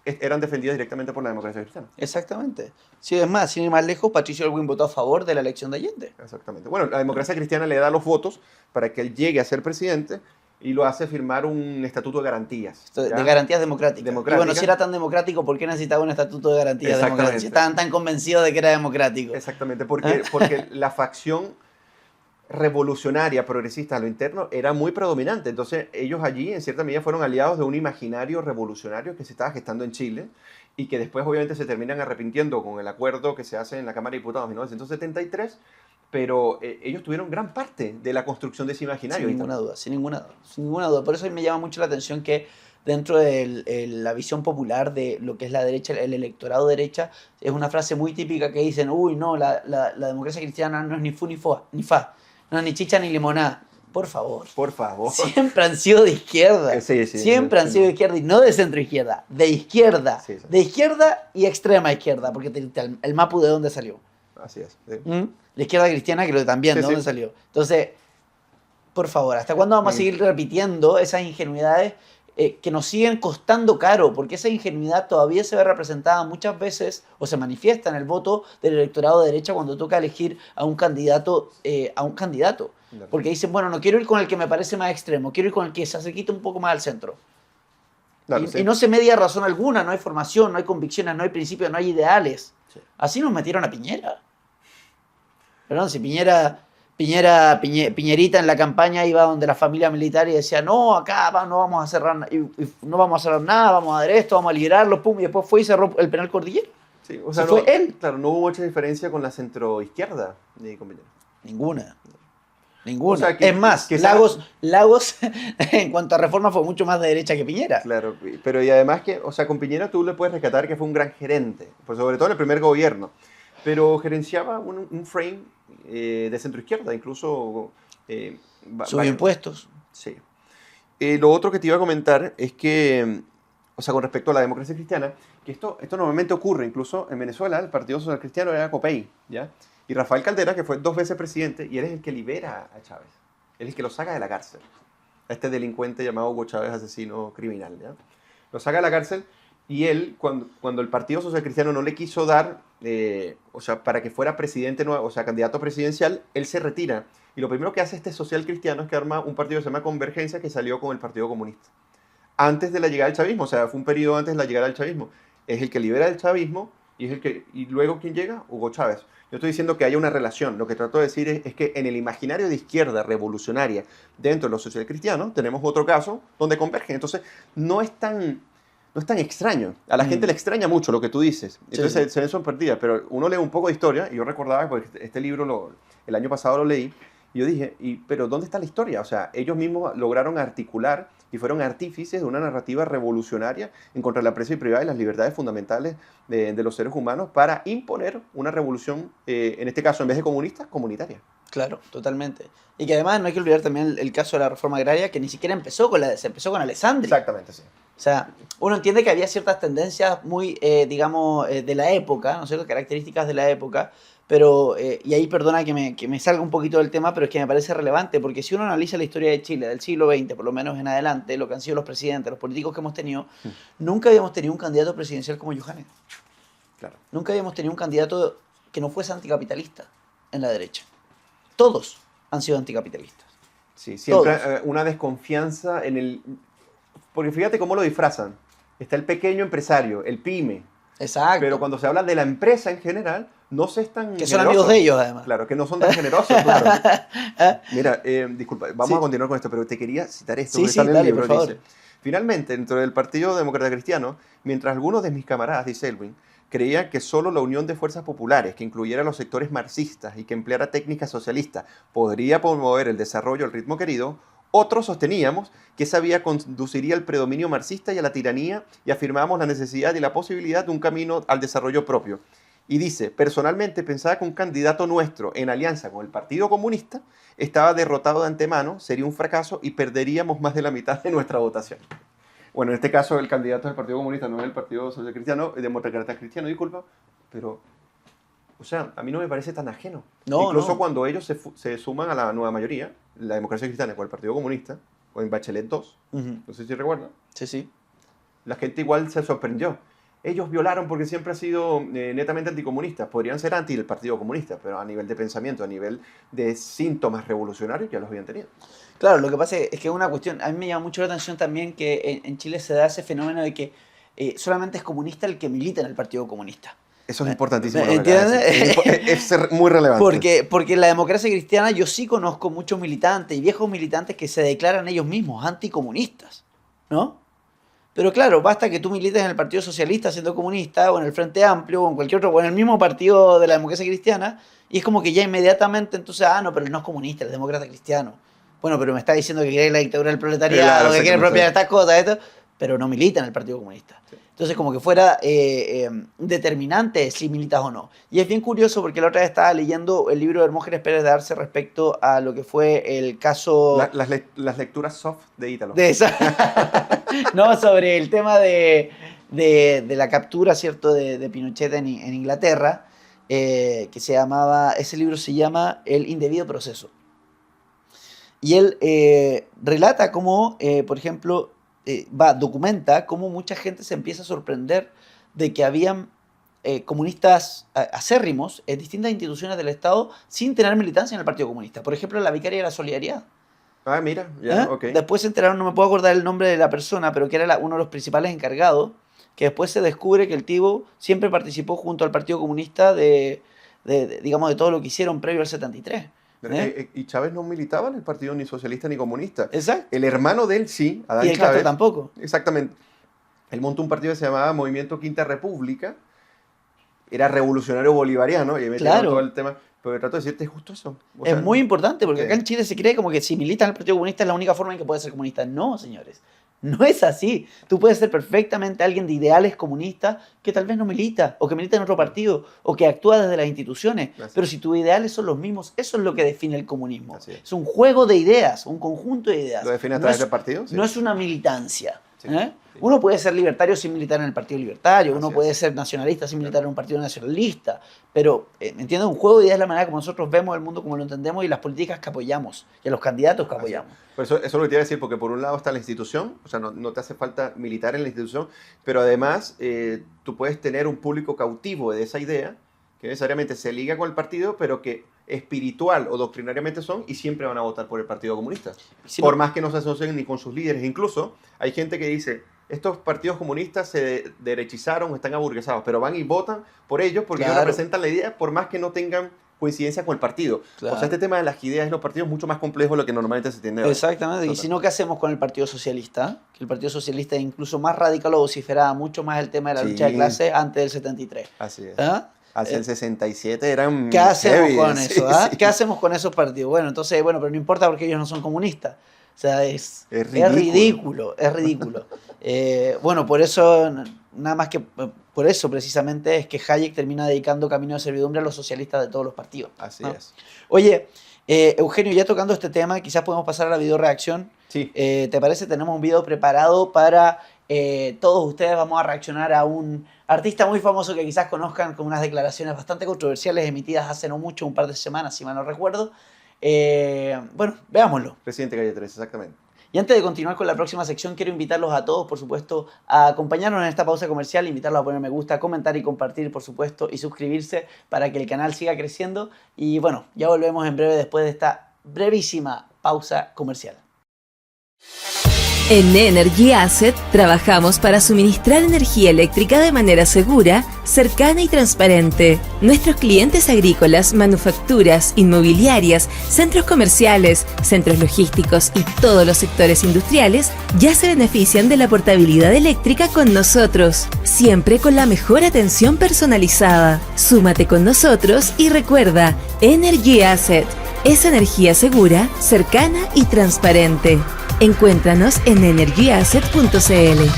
S2: eran defendidas directamente por la democracia cristiana.
S1: Exactamente. Sí, es más, sin ir más lejos, Patricio Elwin votó a favor de la elección de Allende.
S2: Exactamente. Bueno, la democracia cristiana le da los votos para que él llegue a ser presidente y lo hace firmar un estatuto de garantías.
S1: De garantías democráticas. Y bueno, si era tan democrático, ¿por qué necesitaba un estatuto de garantías democráticas? Si estaban tan convencidos de que era democrático.
S2: Exactamente, porque la facción revolucionaria, progresista a lo interno, era muy predominante. Entonces, ellos allí, en cierta medida, fueron aliados de un imaginario revolucionario que se estaba gestando en Chile y que después, obviamente, se terminan arrepintiendo con el acuerdo que se hace en la Cámara de Diputados en 1973, pero ellos tuvieron gran parte de la construcción de ese imaginario.
S1: Sin ninguna duda, sin ninguna duda, sin ninguna duda. Por eso me llama mucho la atención que dentro de la visión popular de lo que es la derecha, el electorado derecha, es una frase muy típica que dicen, uy, no, la democracia cristiana no es ni fu ni fa. No, ni chicha ni limonada. Por favor.
S2: Por favor.
S1: Siempre han sido de izquierda.
S2: Sí,
S1: Siempre han sido de izquierda y no de centro izquierda. De izquierda.
S2: Sí.
S1: De izquierda y extrema izquierda. Porque el Mapu de dónde salió.
S2: Así es. Sí.
S1: La izquierda cristiana que también, ¿de dónde salió? Entonces, por favor, ¿hasta cuándo vamos a seguir repitiendo esas ingenuidades que nos siguen costando caro? Porque esa ingenuidad todavía se ve representada muchas veces o se manifiesta en el voto del electorado de derecha cuando toca elegir a un candidato. Porque dicen, bueno, no quiero ir con el que me parece más extremo, quiero ir con el que se acerquita un poco más al centro. Claro, y no se media razón alguna, no hay formación, no hay convicciones, no hay principios, no hay ideales. Sí. Así nos metieron a Piñera. Perdón, si Piñerita en la campaña iba donde la familia militar y decía, no, acá no vamos a cerrar nada, vamos a dar esto, vamos a liberarlo, pum, y después fue y cerró el penal Cordillera.
S2: Sí, o sea,
S1: fue él.
S2: Claro, no hubo mucha diferencia con la centroizquierda, compañero.
S1: Ninguna. Ninguna.
S2: O sea,
S1: es más,
S2: que
S1: Lagos en cuanto a reforma fue mucho más de derecha que Piñera.
S2: Claro, pero y además que, o sea, con Piñera tú le puedes rescatar que fue un gran gerente, pues sobre todo en el primer gobierno, pero gerenciaba un frame de centroizquierda, incluso...
S1: Sus impuestos.
S2: Sí. Lo otro que te iba a comentar es que, o sea, con respecto a la democracia cristiana, que esto normalmente ocurre, incluso en Venezuela, el Partido Social Cristiano era COPEI, ¿ya? Y Rafael Caldera, que fue 2 veces presidente, y él es el que libera a Chávez, él es el que lo saca de la cárcel, a este delincuente llamado Hugo Chávez, asesino criminal, ¿ya? Lo saca de la cárcel y él, cuando el Partido Social Cristiano no le quiso dar, o sea, para que fuera presidente, o sea, candidato presidencial, él se retira. Y lo primero que hace este social cristiano es que arma un partido que se llama Convergencia, que salió con el Partido Comunista. Antes de la llegada del chavismo, o sea, fue un periodo antes de la llegada del chavismo. Es el que libera el chavismo y luego ¿quién llega? Hugo Chávez. Yo estoy diciendo que hay una relación. Lo que trato de decir es que en el imaginario de izquierda revolucionaria dentro de los socialcristianos tenemos otro caso donde convergen. Entonces, no es tan extraño. A la gente le extraña mucho lo que tú dices. Entonces se ven sorprendidas. Pero uno lee un poco de historia y yo recordaba, porque este libro el año pasado lo leí, y yo dije, pero ¿dónde está la historia? O sea, ellos mismos lograron articular y fueron artífices de una narrativa revolucionaria en contra de la empresa privada y las libertades fundamentales de los seres humanos para imponer una revolución, en este caso, en vez de comunista, comunitaria.
S1: Claro, totalmente. Y que además no hay que olvidar también el caso de la reforma agraria, que ni siquiera empezó se empezó con Alessandri.
S2: Exactamente, sí.
S1: O sea, uno entiende que había ciertas tendencias muy, digamos, de la época, ¿no es cierto? Características de la época, pero, y ahí perdona que me salga un poquito del tema, pero es que me parece relevante, porque si uno analiza la historia de Chile del siglo XX, por lo menos en adelante, lo que han sido los presidentes, los políticos que hemos tenido, nunca habíamos tenido un candidato presidencial como Johannes.
S2: Claro.
S1: Nunca habíamos tenido un candidato que no fuese anticapitalista en la derecha. Todos han sido anticapitalistas.
S2: Sí, siempre una desconfianza en el... Porque fíjate cómo lo disfrazan. Está el pequeño empresario, el pyme.
S1: Exacto.
S2: Pero cuando se habla de la empresa en general, no se están
S1: que son amigos de ellos, además.
S2: Claro, que no son tan generosos, claro. Mira, disculpa, vamos a continuar con esto, pero te quería citar esto.
S1: Sí,
S2: está en el
S1: dale,
S2: libro,
S1: por favor.
S2: dice, finalmente, dentro del Partido Demócrata Cristiano, mientras algunos de mis camaradas, dice Elwin, creían que solo la unión de fuerzas populares, que incluyera los sectores marxistas y que empleara técnicas socialistas, podría promover el desarrollo al ritmo querido, otros sosteníamos que esa vía conduciría al predominio marxista y a la tiranía y afirmábamos la necesidad y la posibilidad de un camino al desarrollo propio. Y dice, personalmente pensaba que un candidato nuestro en alianza con el Partido Comunista estaba derrotado de antemano, sería un fracaso y perderíamos más de la mitad de nuestra votación. Bueno, en este caso el candidato del Partido Comunista no es el Partido Social Cristiano, el Demócrata Cristiano, disculpa, pero, o sea, a mí no me parece tan ajeno. Incluso cuando ellos se suman a la nueva mayoría, la Democracia Cristiana con el Partido Comunista, o en Bachelet 2, no sé si recuerdan.
S1: Sí, sí.
S2: La gente igual se sorprendió. Ellos violaron porque siempre han sido netamente anticomunistas. Podrían ser anti el Partido Comunista, pero a nivel de pensamiento, a nivel de síntomas revolucionarios, ya los habían tenido.
S1: Claro, lo que pasa es que es una cuestión, a mí me llama mucho la atención también que en Chile se da ese fenómeno de que solamente es comunista el que milita en el Partido Comunista.
S2: Eso es importantísimo.
S1: ¿Entiendes?
S2: Es muy relevante.
S1: Porque en la democracia cristiana yo sí conozco muchos militantes y viejos militantes que se declaran ellos mismos anticomunistas, ¿no? Pero claro, basta que tú milites en el Partido Socialista siendo comunista, o en el Frente Amplio, o en cualquier otro, o en el mismo partido de la democracia cristiana, y es como que ya inmediatamente entonces, no, pero él no es comunista, él es demócrata cristiano. Bueno, pero me está diciendo que quiere la dictadura del proletariado, claro, que quiere propiedad de estas cosas, esto, pero no milita en el Partido Comunista. Sí. Entonces, como que fuera determinante si militas o no. Y es bien curioso porque la otra vez estaba leyendo el libro de Hermógenes Pérez de Arce respecto a lo que fue el caso...
S2: Las lecturas soft de Ítalo.
S1: De esa... no, sobre el tema de la captura, ¿cierto?, de Pinochet en Inglaterra, que se llamaba... Ese libro se llama El indebido proceso. Y él relata cómo, por ejemplo... documenta cómo mucha gente se empieza a sorprender de que habían comunistas acérrimos en distintas instituciones del Estado sin tener militancia en el Partido Comunista. Por ejemplo, la Vicaria de la Solidaridad.
S2: Ah, mira, ya, ok.
S1: Después se enteraron, no me puedo acordar el nombre de la persona, pero que era uno de los principales encargados, que después se descubre que el tipo siempre participó junto al Partido Comunista digamos, de todo lo que hicieron previo al 73.
S2: Y Chávez no militaba en el partido ni socialista ni comunista.
S1: Exacto.
S2: El hermano de él sí, Adán
S1: y el
S2: Chávez.
S1: Castro tampoco.
S2: Exactamente. Él montó un partido que se llamaba Movimiento Quinta República. Era revolucionario bolivariano y metieron todo el tema. pero trato de decirte justo eso. O
S1: Es
S2: sea,
S1: muy importante porque
S2: ¿qué?
S1: acá en Chile se cree como que si militas en el Partido Comunista es la única forma en que puedes ser comunista. No, señores. No es así. Tú puedes ser perfectamente alguien de ideales comunistas que tal vez no milita, o que milita en otro partido, o que actúa desde las instituciones.
S2: Así
S1: Pero
S2: es.
S1: si tus ideales son los mismos, eso es lo que define el comunismo.
S2: Así es.
S1: Es un juego de ideas, un conjunto de ideas.
S2: ¿Lo define a
S1: No
S2: través
S1: es-
S2: del partido? Sí.
S1: No es una militancia.
S2: Sí,
S1: ¿eh?
S2: sí.
S1: Uno puede ser libertario sin militar en el Partido Libertario, uno
S2: Así
S1: puede
S2: es.
S1: ser nacionalista sin militar en un partido nacionalista, pero, ¿me entiendes? Un juego de ideas es la manera como nosotros vemos el mundo, como lo entendemos y las políticas que apoyamos, y a los candidatos que
S2: Así es.
S1: apoyamos.
S2: Por eso es lo que te iba a decir, porque por un lado está la institución, o sea, no te hace falta militar en la institución, pero además tú puedes tener un público cautivo de esa idea, que necesariamente se liga con el partido, pero que espiritual o doctrinariamente son y siempre van a votar por el Partido Comunista.
S1: Si
S2: Por
S1: no-
S2: más que no se asocien ni con sus líderes. Incluso hay gente que dice, estos partidos comunistas se derechizaron, están aburguesados, pero van y votan por ellos porque ellos
S1: Claro.
S2: representan la idea, por más que no tengan coincidencia con el partido.
S1: Claro.
S2: O sea, este tema de las ideas y los partidos es mucho más complejo de lo que normalmente se tiende a ver.
S1: Exactamente, y
S2: Total.
S1: si no, ¿qué hacemos con el Partido Socialista? Que el Partido Socialista es incluso más radical o vociferaba mucho más el tema de la
S2: Sí.
S1: lucha de clases antes del 73.
S2: Así es.
S1: ¿Ah?
S2: Hacia el 67 eran
S1: ¿Qué hacemos
S2: heavy,
S1: con
S2: sí,
S1: eso? ¿Ah?
S2: sí.
S1: ¿Qué hacemos con esos partidos? Bueno, entonces, bueno, pero no importa porque ellos no son comunistas. O sea, es ridículo, es ridículo. Bueno, por eso, nada más que por eso precisamente es que Hayek termina dedicando camino de servidumbre a los socialistas de todos los partidos.
S2: Así
S1: ¿no?
S2: es.
S1: Oye, Eugenio, ya tocando este tema, quizás podemos pasar a la video reacción.
S2: Sí.
S1: ¿Te parece? Tenemos un video preparado para todos ustedes. Vamos a reaccionar a un artista muy famoso que quizás conozcan, con unas declaraciones bastante controversiales emitidas hace no mucho, un par de semanas, si mal no recuerdo. Bueno, veámoslo.
S2: Presidente Calle 13, exactamente.
S1: Y antes de continuar con la próxima sección, quiero invitarlos a todos, por supuesto, a acompañarnos en esta pausa comercial, invitarlos a poner me gusta, comentar y compartir, por supuesto, y suscribirse para que el canal siga creciendo. Y bueno, ya volvemos en breve después de esta brevísima pausa comercial.
S3: En Energy Asset trabajamos para suministrar energía eléctrica de manera segura, cercana y transparente. Nuestros clientes agrícolas, manufacturas, inmobiliarias, centros comerciales, centros logísticos y todos los sectores industriales ya se benefician de la portabilidad eléctrica con nosotros, siempre con la mejor atención personalizada. Súmate con nosotros y recuerda, Energy Asset es energía segura, cercana y transparente. Encuéntranos en energyasset.cl.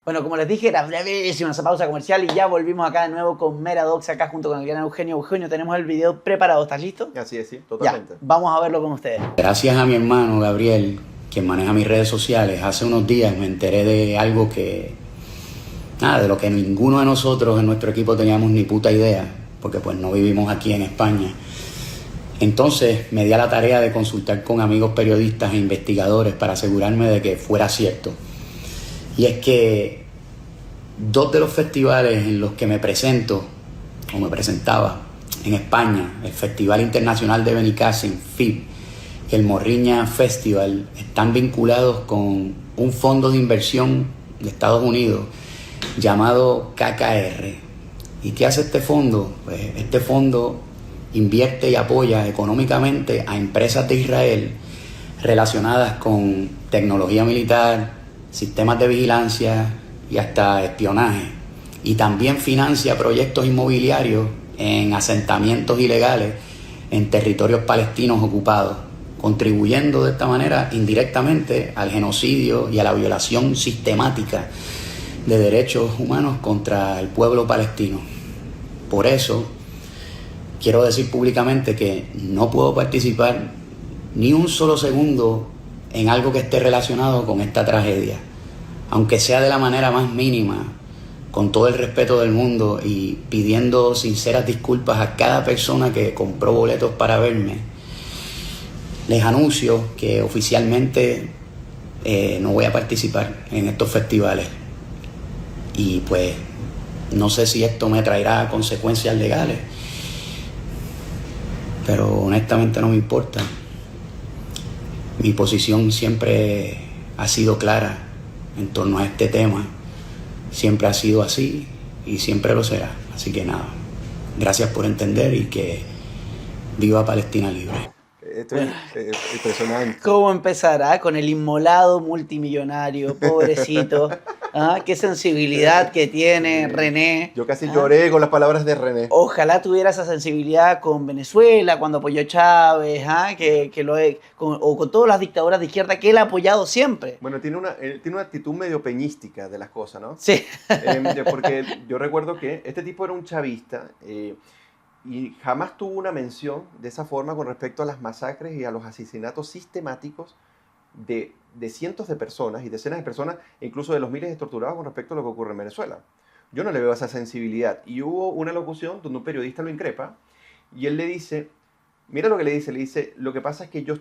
S1: Bueno, como les dije, era brevísima esa pausa comercial y ya volvimos acá de nuevo con Meradox, acá junto con el gran Eugenio. Eugenio, tenemos el video preparado, ¿estás listo?
S2: Así es, sí,
S1: Ya,
S2: totalmente.
S1: vamos a verlo con ustedes.
S4: Gracias a mi hermano Gabriel, quien maneja mis redes sociales, hace unos días me enteré de algo de lo que ninguno de nosotros en nuestro equipo teníamos ni puta idea, porque pues no vivimos aquí en España. Entonces me di a la tarea de consultar con amigos periodistas e investigadores para asegurarme de que fuera cierto. Y es que 2 de los festivales en los que me presento, o me presentaba, en España, el Festival Internacional de Benicàssim, FIB, y el Morriña Festival, están vinculados con un fondo de inversión de Estados Unidos llamado KKR. ¿Y qué hace este fondo? Pues este fondo invierte y apoya económicamente a empresas de Israel relacionadas con tecnología militar, sistemas de vigilancia y hasta espionaje. Y también financia proyectos inmobiliarios en asentamientos ilegales en territorios palestinos ocupados, contribuyendo de esta manera indirectamente al genocidio y a la violación sistemática de derechos humanos contra el pueblo palestino. Por eso, quiero decir públicamente que no puedo participar ni un solo segundo en algo que esté relacionado con esta tragedia, aunque sea de la manera más mínima, con todo el respeto del mundo y pidiendo sinceras disculpas a cada persona que compró boletos para verme. Les anuncio que oficialmente no voy a participar en estos festivales y pues no sé si esto me traerá consecuencias legales, pero honestamente no me importa. Mi posición siempre ha sido clara en torno a este tema, siempre ha sido así y siempre lo será. Así que nada, gracias por entender y que viva Palestina libre.
S2: Esto es impresionante.
S1: ¿Cómo empezará? Con el inmolado multimillonario, pobrecito. Ah, qué sensibilidad que tiene René.
S2: Yo casi
S1: Ah,
S2: lloré con las palabras de René.
S1: ojalá tuviera esa sensibilidad con Venezuela, cuando apoyó a Chávez, o con todas las dictaduras de izquierda que él ha apoyado siempre.
S2: Bueno, tiene una actitud medio peñística de las cosas, ¿no?
S1: Sí,
S2: Porque yo recuerdo que este tipo era un chavista y jamás tuvo una mención de esa forma con respecto a las masacres y a los asesinatos sistemáticos de cientos de personas y decenas de personas, e incluso de los miles de torturados con respecto a lo que ocurre en Venezuela. Yo no le veo esa sensibilidad. Y hubo una locución donde un periodista lo increpa y él le dice, mira lo que le dice, lo que pasa es que yo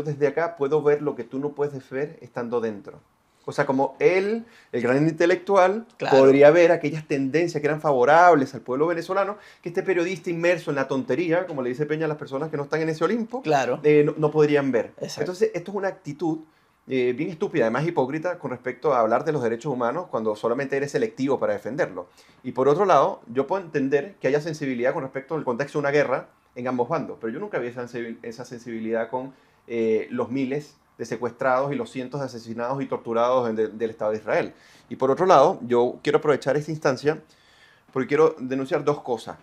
S2: desde acá puedo ver lo que tú no puedes ver estando dentro. O sea, como él, el gran intelectual,
S1: Claro.
S2: podría ver aquellas tendencias que eran favorables al pueblo venezolano, que este periodista inmerso en la tontería, como le dice Peña a las personas que no están en ese Olimpo,
S1: claro.
S2: no podrían ver.
S1: Exacto.
S2: Entonces, esto es una actitud bien estúpida, además hipócrita, con respecto a hablar de los derechos humanos cuando solamente eres selectivo para defenderlo. Y por otro lado, yo puedo entender que haya sensibilidad con respecto al contexto de una guerra en ambos bandos, pero yo nunca vi esa sensibilidad con los miles de secuestrados y los cientos de asesinados y torturados del Estado de Israel. Y por otro lado, yo quiero aprovechar esta instancia porque quiero denunciar dos cosas.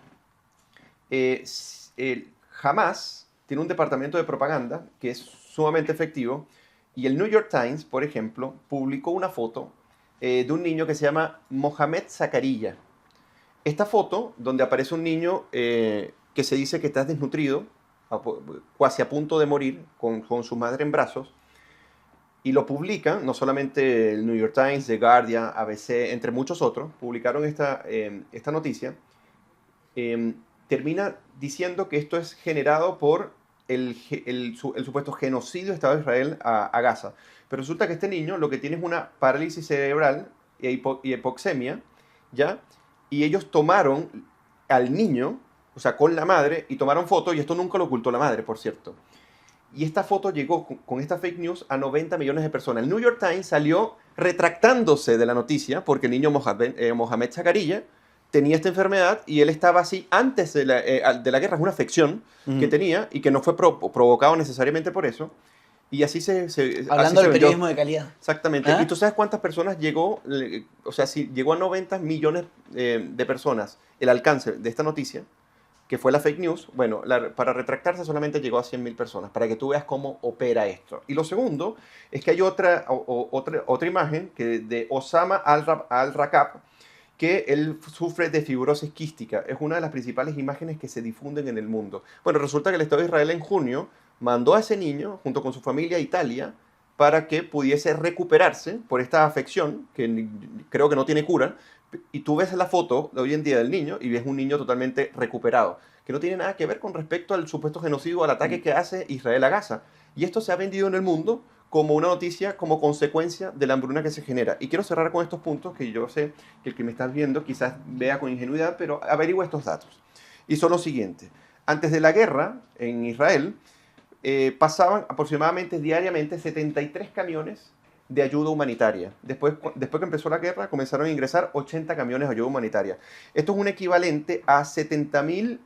S2: Hamas tiene un departamento de propaganda que es sumamente efectivo y el New York Times, por ejemplo, publicó una foto de un niño que se llama Mohamed Zakaria. Esta foto, donde aparece un niño que se dice que está desnutrido, casi a punto de morir, con su madre en brazos, y lo publican, no solamente el New York Times, The Guardian, ABC, entre muchos otros, publicaron esta noticia. Termina diciendo que esto es generado por el supuesto genocidio del Estado de Israel a Gaza. Pero resulta que este niño lo que tiene es una parálisis cerebral y hipoxemia, ¿ya? Y ellos tomaron al niño, o sea, con la madre, y tomaron fotos, y esto nunca lo ocultó la madre, por cierto. Y esta foto llegó con esta fake news a 90 millones de personas. El New York Times salió retractándose de la noticia porque el niño Mohamed Zakaria tenía esta enfermedad y él estaba así antes de la guerra. Es una afección que tenía y que no fue provocado necesariamente por eso. Y así
S1: Hablando del
S2: vendió.
S1: periodismo de calidad.
S2: Exactamente.
S1: ¿Ah?
S2: ¿Y tú sabes cuántas personas llegó? O sea, si llegó a 90 millones de personas el alcance de esta noticia, que fue la fake news, bueno, para retractarse solamente llegó a 100.000 personas, para que tú veas cómo opera esto. Y lo segundo es que hay otra imagen de Osama al-Rakab, que él sufre de fibrosis quística. Es una de las principales imágenes que se difunden en el mundo. Bueno, resulta que el Estado de Israel en junio mandó a ese niño, junto con su familia, a Italia, para que pudiese recuperarse por esta afección, que creo que no tiene cura. Y tú ves la foto de hoy en día del niño y ves un niño totalmente recuperado, que no tiene nada que ver con respecto al supuesto genocidio, al ataque que hace Israel a Gaza. Y esto se ha vendido en el mundo como una noticia, como consecuencia de la hambruna que se genera. Y quiero cerrar con estos puntos que yo sé que el que me estás viendo quizás vea con ingenuidad, pero averigua estos datos. Y son los siguientes. Antes de la guerra en Israel, pasaban aproximadamente diariamente 73 camiones de ayuda humanitaria. Después que empezó la guerra, comenzaron a ingresar 80 camiones de ayuda humanitaria. Esto es un equivalente a 70.000,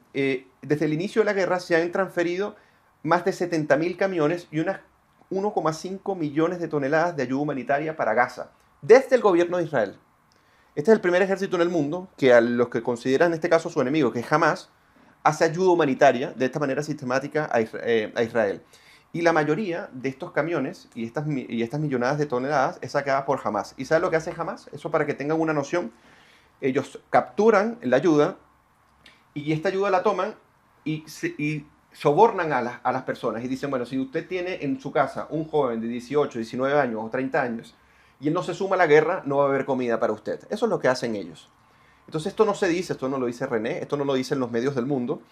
S2: desde el inicio de la guerra se han transferido más de 70.000 camiones y unas 1,5 millones de toneladas de ayuda humanitaria para Gaza, desde el gobierno de Israel. Este es el primer ejército en el mundo que a los que consideran en este caso su enemigo, que es Hamas, hace ayuda humanitaria de esta manera sistemática a Israel. Y la mayoría de estos camiones y estas millonadas de toneladas es sacada por Hamas. ¿Y sabes lo que hace Hamas? Eso para que tengan una noción. Ellos capturan la ayuda y esta ayuda la toman y sobornan a las personas y dicen, bueno, si usted tiene en su casa un joven de 18, 19 años o 30 años y él no se suma a la guerra, no va a haber comida para usted. Eso es lo que hacen ellos. Entonces esto no se dice, esto no lo dice René, esto no lo dicen los medios del mundo.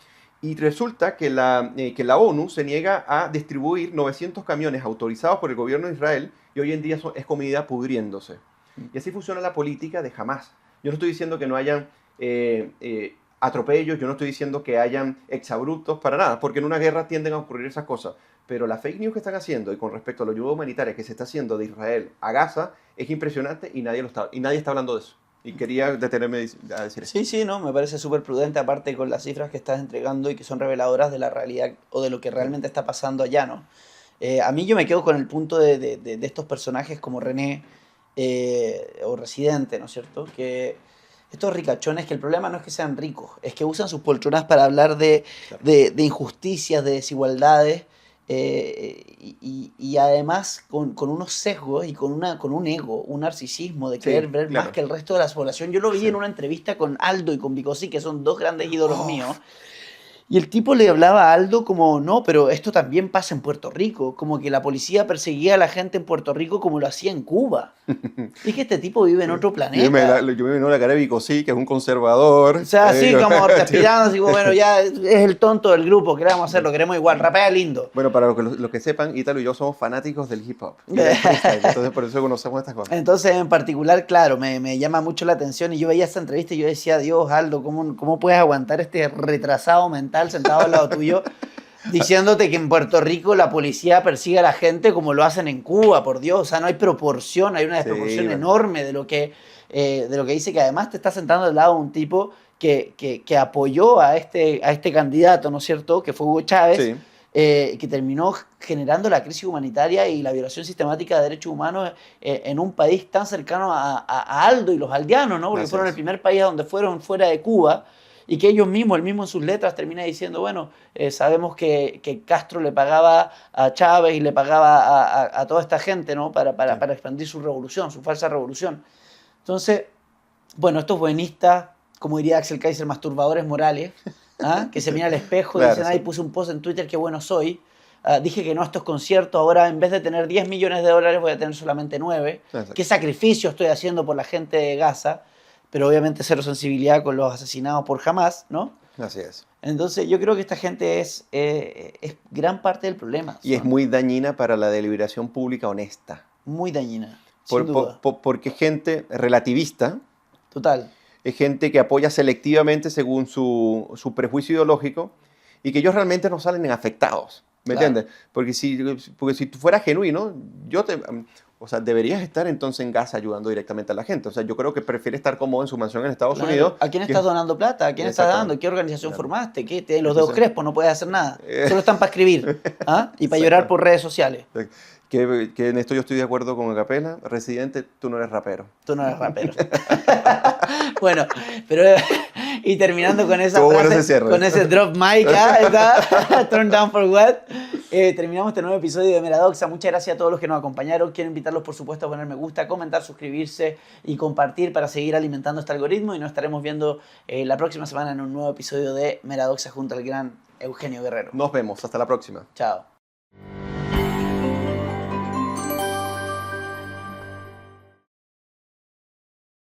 S2: Y resulta que la ONU se niega a distribuir 900 camiones autorizados por el gobierno de Israel y hoy en día es comida pudriéndose. Y así funciona la política de Hamas. Yo no estoy diciendo que no hayan atropellos, yo no estoy diciendo que hayan exabruptos, para nada, porque en una guerra tienden a ocurrir esas cosas. Pero la fake news que están haciendo y con respecto a la ayuda humanitaria que se está haciendo de Israel a Gaza es impresionante y nadie está hablando de eso. Y quería detenerme a decir eso.
S1: Sí, sí, no, me parece súper prudente, aparte con las cifras que estás entregando y que son reveladoras de la realidad o de lo que realmente está pasando allá, ¿no? A mí yo me quedo con el punto de estos personajes como René, o residente, ¿no es cierto? Que estos ricachones, que el problema no es que sean ricos, es que usan sus poltronas para hablar de injusticias, de desigualdades, y además con unos sesgos y con un ego, un narcisismo de querer ver más que el resto de la población. Yo lo vi en una entrevista con Aldo y con Bicosí, que son dos grandes ídolos míos. Y el tipo le hablaba a Aldo como, no, pero esto también pasa en Puerto Rico, como que la policía perseguía a la gente en Puerto Rico como lo hacía en Cuba. Es que este tipo vive en otro planeta.
S2: Yo me vino la cara de Bicosí, que es un conservador.
S1: O sea, así como respirando, así como, bueno, ya es el tonto del grupo, ¿qué le vamos a hacer? Lo queremos igual, rapea lindo.
S2: Bueno, para los que sepan, Ítalo y yo somos fanáticos del hip hop. Entonces, por eso conocemos estas cosas.
S1: Entonces, en particular, claro, me llama mucho la atención y yo veía esta entrevista y yo decía, Dios, Aldo, ¿cómo puedes aguantar este retrasado mental sentado al lado tuyo diciéndote que en Puerto Rico la policía persigue a la gente como lo hacen en Cuba? Por Dios, o sea, no hay proporción, hay una desproporción enorme de lo que dice, que además te está sentando al lado de un tipo que apoyó a este candidato, ¿no es cierto?, que fue Hugo Chávez.
S2: Sí.
S1: Que terminó generando la crisis humanitaria y la violación sistemática de derechos humanos en un país tan cercano a Aldo y los aldeanos, ¿no? Porque fueron el primer país a donde fueron fuera de Cuba, y que ellos mismos, él mismo en sus letras termina diciendo, bueno, sabemos que Castro le pagaba a Chávez y le pagaba a toda esta gente, ¿no? Para expandir su revolución, su falsa revolución. Entonces, bueno, estos buenistas, como diría Axel Kaiser, masturbadores morales, ¿ah? Que se mira al espejo y dicen, ay, puse un post en Twitter, qué bueno soy. Dije que no a estos conciertos, ahora en vez de tener 10 millones de dólares voy a tener solamente 9.
S2: Exacto.
S1: ¿Qué sacrificio estoy haciendo por la gente de Gaza? Pero obviamente cero sensibilidad con los asesinados por Hamas, ¿no?
S2: Así es.
S1: Entonces yo creo que esta gente es gran parte del problema.
S2: Y es muy dañina para la deliberación pública honesta.
S1: Muy dañina, sin duda.
S2: Porque es gente relativista.
S1: Total.
S2: Es gente que apoya selectivamente según su prejuicio ideológico y que ellos realmente no salen afectados. ¿Me entiendes? Porque si tú fueras genuino, o sea, deberías estar entonces en Gaza ayudando directamente a la gente. O sea, yo creo que prefiere estar cómodo en su mansión en Estados Unidos.
S1: ¿A quién estás donando plata? ¿A quién estás dando? ¿Qué organización formaste? ¿Qué? Los dedos crespos, no puedes hacer nada. Solo están para escribir, ¿ah? Y para llorar por redes sociales.
S2: Que en esto yo estoy de acuerdo con Acapela. Residente, tú no eres rapero.
S1: Tú no eres rapero. Bueno, pero y terminando con esa frase, con ese drop mic, turn down for what, terminamos este nuevo episodio de Meradoxa. Muchas gracias a todos los que nos acompañaron. Quiero invitarlos, por supuesto, a poner me gusta, comentar, suscribirse y compartir para seguir alimentando este algoritmo, y nos estaremos viendo la próxima semana en un nuevo episodio de Meradoxa junto al gran Eugenio Guerrero.
S2: Nos vemos, hasta la próxima.
S1: Chao.